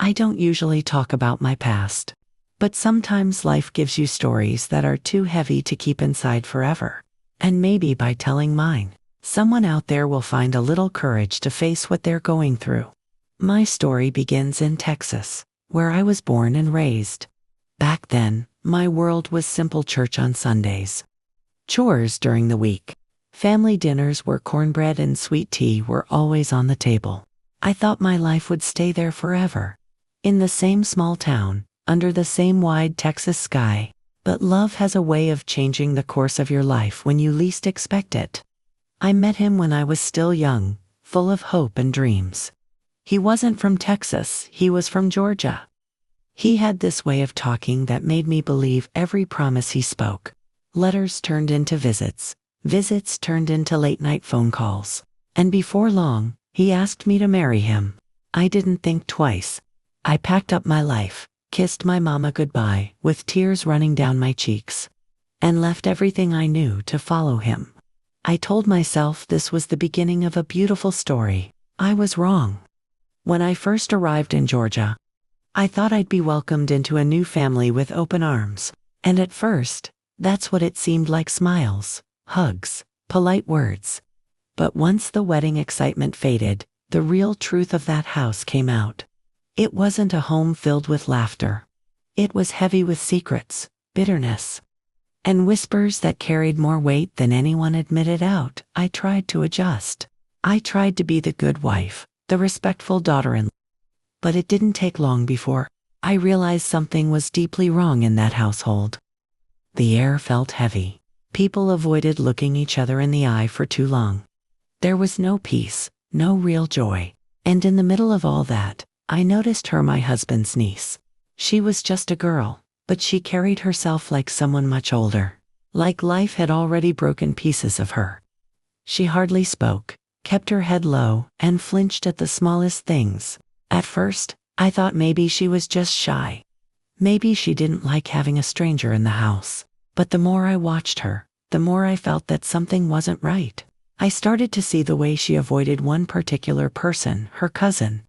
I don't usually talk about my past, but sometimes life gives you stories that are too heavy to keep inside forever. And maybe by telling mine, someone out there will find a little courage to face what they're going through. My story begins in Texas, where I was born and raised. Back then, my world was simple: church on Sundays, chores during the week, family dinners where cornbread and sweet tea were always on the table. I thought my life would stay there forever, in the same small town, under the same wide Texas sky. But love has a way of changing the course of your life when you least expect it. I met him when I was still young, full of hope and dreams. He wasn't from Texas, he was from Georgia. He had this way of talking that made me believe every promise he spoke. Letters turned into visits, visits turned into late-night phone calls. And before long, he asked me to marry him. I didn't think twice. I packed up my life, kissed my mama goodbye with tears running down my cheeks, and left everything I knew to follow him. I told myself this was the beginning of a beautiful story. I was wrong. When I first arrived in Georgia, I thought I'd be welcomed into a new family with open arms. And at first, that's what it seemed like: smiles, hugs, polite words. But once the wedding excitement faded, the real truth of that house came out. It wasn't a home filled with laughter. It was heavy with secrets, bitterness, and whispers that carried more weight than anyone admitted out. I tried to adjust. I tried to be the good wife, the respectful daughter-in-law. But it didn't take long before I realized something was deeply wrong in that household. The air felt heavy. People avoided looking each other in the eye for too long. There was no peace, no real joy. And in the middle of all that, I noticed her, my husband's niece. She was just a girl, but she carried herself like someone much older, like life had already broken pieces of her. She hardly spoke, kept her head low, and flinched at the smallest things. At first, I thought maybe she was just shy. Maybe she didn't like having a stranger in the house. But the more I watched her, the more I felt that something wasn't right. I started to see the way she avoided one particular person, her cousin,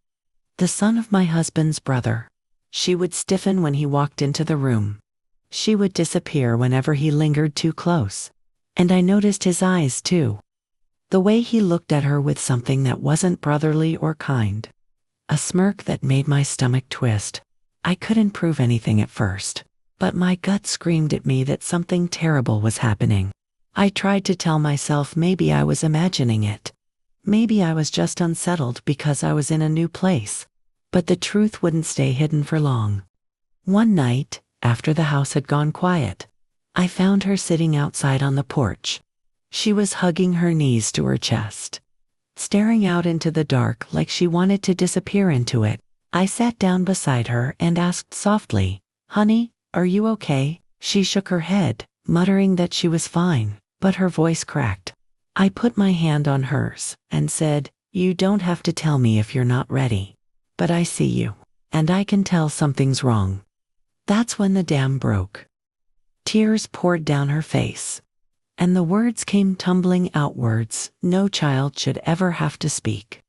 the son of my husband's brother. She would stiffen when he walked into the room. She would disappear whenever he lingered too close. And I noticed his eyes too. The way he looked at her with something that wasn't brotherly or kind. A smirk that made my stomach twist. I couldn't prove anything at first, but my gut screamed at me that something terrible was happening. I tried to tell myself maybe I was imagining it. Maybe I was just unsettled because I was in a new place. But the truth wouldn't stay hidden for long. One night, after the house had gone quiet, I found her sitting outside on the porch. She was hugging her knees to her chest, staring out into the dark like she wanted to disappear into it. I sat down beside her and asked softly, "Honey, are you okay?" She shook her head, muttering that she was fine, but her voice cracked. I put my hand on hers and said, "You don't have to tell me if you're not ready. But I see you, and I can tell something's wrong." That's when the dam broke. Tears poured down her face, and the words came tumbling outwards no child should ever have to speak.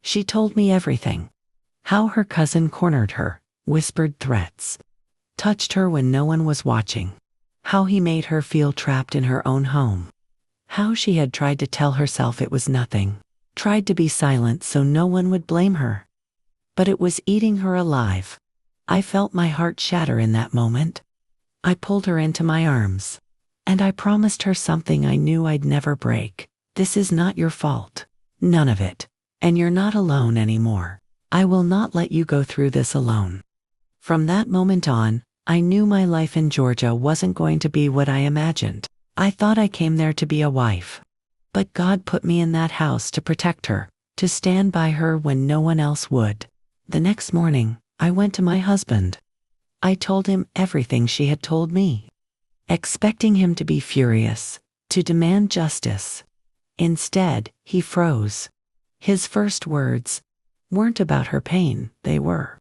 She told me everything. How her cousin cornered her, whispered threats, touched her when no one was watching. How he made her feel trapped in her own home. How she had tried to tell herself it was nothing, tried to be silent so no one would blame her. But it was eating her alive. I felt my heart shatter in that moment. I pulled her into my arms, and I promised her something I knew I'd never break. This is not your fault. None of it. And you're not alone anymore. I will not let you go through this alone. From that moment on, I knew my life in Georgia wasn't going to be what I imagined. I thought I came there to be a wife. But God put me in that house to protect her, to stand by her when no one else would. The next morning, I went to my husband. I told him everything she had told me, expecting him to be furious, to demand justice. Instead, he froze. His first words weren't about her pain, they were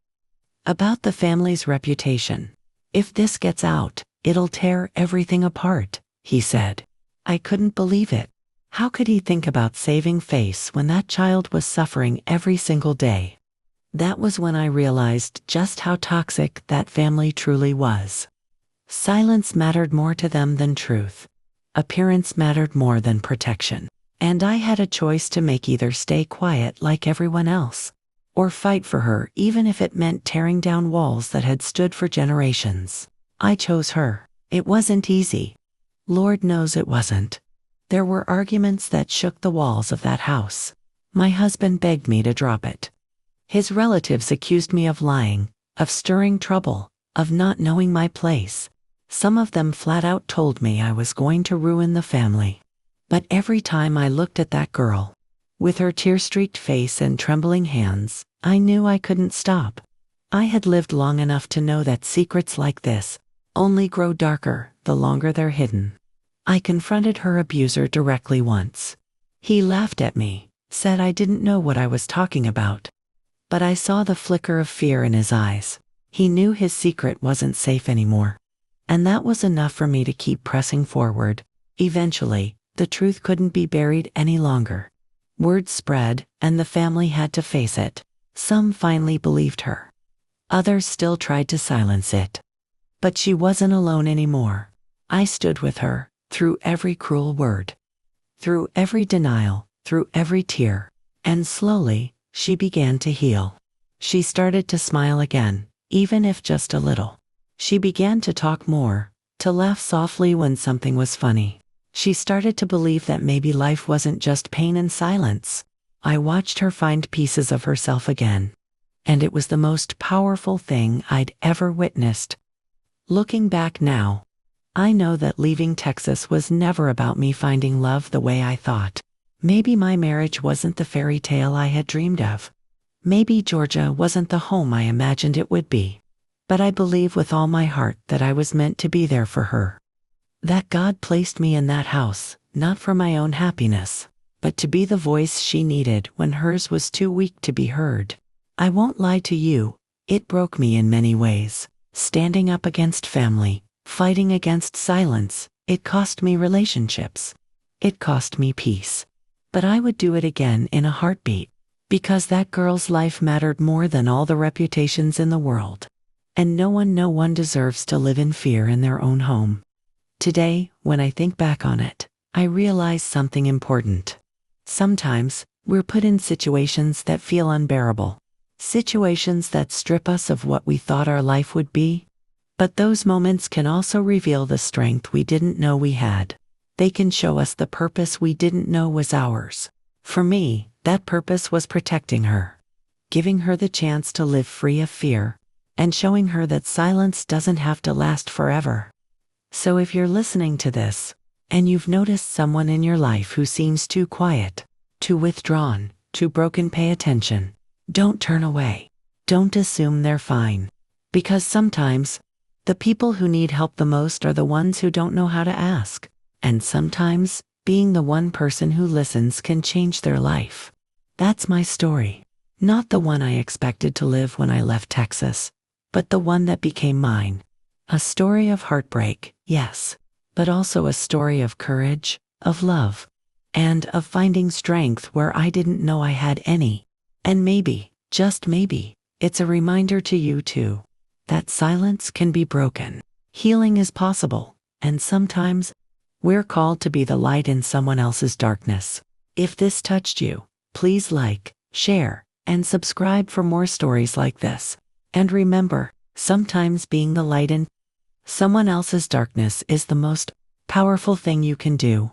about the family's reputation. "If this gets out, it'll tear everything apart," he said. I couldn't believe it. How could he think about saving face when that child was suffering every single day? That was when I realized just how toxic that family truly was. Silence mattered more to them than truth. Appearance mattered more than protection. And I had a choice to make: either stay quiet like everyone else, or fight for her even if it meant tearing down walls that had stood for generations. I chose her. It wasn't easy. Lord knows it wasn't. There were arguments that shook the walls of that house. My husband begged me to drop it. His relatives accused me of lying, of stirring trouble, of not knowing my place. Some of them flat out told me I was going to ruin the family. But every time I looked at that girl, with her tear-streaked face and trembling hands, I knew I couldn't stop. I had lived long enough to know that secrets like this only grow darker the longer they're hidden. I confronted her abuser directly once. He laughed at me, said I didn't know what I was talking about. But I saw the flicker of fear in his eyes. He knew his secret wasn't safe anymore. And that was enough for me to keep pressing forward. Eventually, the truth couldn't be buried any longer. Word spread, and the family had to face it. Some finally believed her. Others still tried to silence it. But she wasn't alone anymore. I stood with her, through every cruel word, through every denial, through every tear. And slowly, she began to heal. She started to smile again, even if just a little. She began to talk more, to laugh softly when something was funny. She started to believe that maybe life wasn't just pain and silence. I watched her find pieces of herself again. And it was the most powerful thing I'd ever witnessed. Looking back now, I know that leaving Texas was never about me finding love the way I thought. Maybe my marriage wasn't the fairy tale I had dreamed of. Maybe Georgia wasn't the home I imagined it would be. But I believe with all my heart that I was meant to be there for her. That God placed me in that house, not for my own happiness, but to be the voice she needed when hers was too weak to be heard. I won't lie to you, it broke me in many ways. Standing up against family, fighting against silence, it cost me relationships. It cost me peace. But I would do it again in a heartbeat, because that girl's life mattered more than all the reputations in the world. And no one deserves to live in fear in their own home. Today, when I think back on it, I realize something important. Sometimes, we're put in situations that feel unbearable. Situations that strip us of what we thought our life would be. But those moments can also reveal the strength we didn't know we had. They can show us the purpose we didn't know was ours. For me, that purpose was protecting her, giving her the chance to live free of fear, and showing her that silence doesn't have to last forever. So if you're listening to this, and you've noticed someone in your life who seems too quiet, too withdrawn, too broken, pay attention. Don't turn away. Don't assume they're fine. Because sometimes, the people who need help the most are the ones who don't know how to ask. And sometimes, being the one person who listens can change their life. That's my story. Not the one I expected to live when I left Texas, but the one that became mine. A story of heartbreak, yes, but also a story of courage, of love, and of finding strength where I didn't know I had any. And maybe, just maybe, it's a reminder to you too, that silence can be broken. Healing is possible, and sometimes, we're called to be the light in someone else's darkness. If this touched you, please like, share, and subscribe for more stories like this. And remember, sometimes being the light in someone else's darkness is the most powerful thing you can do.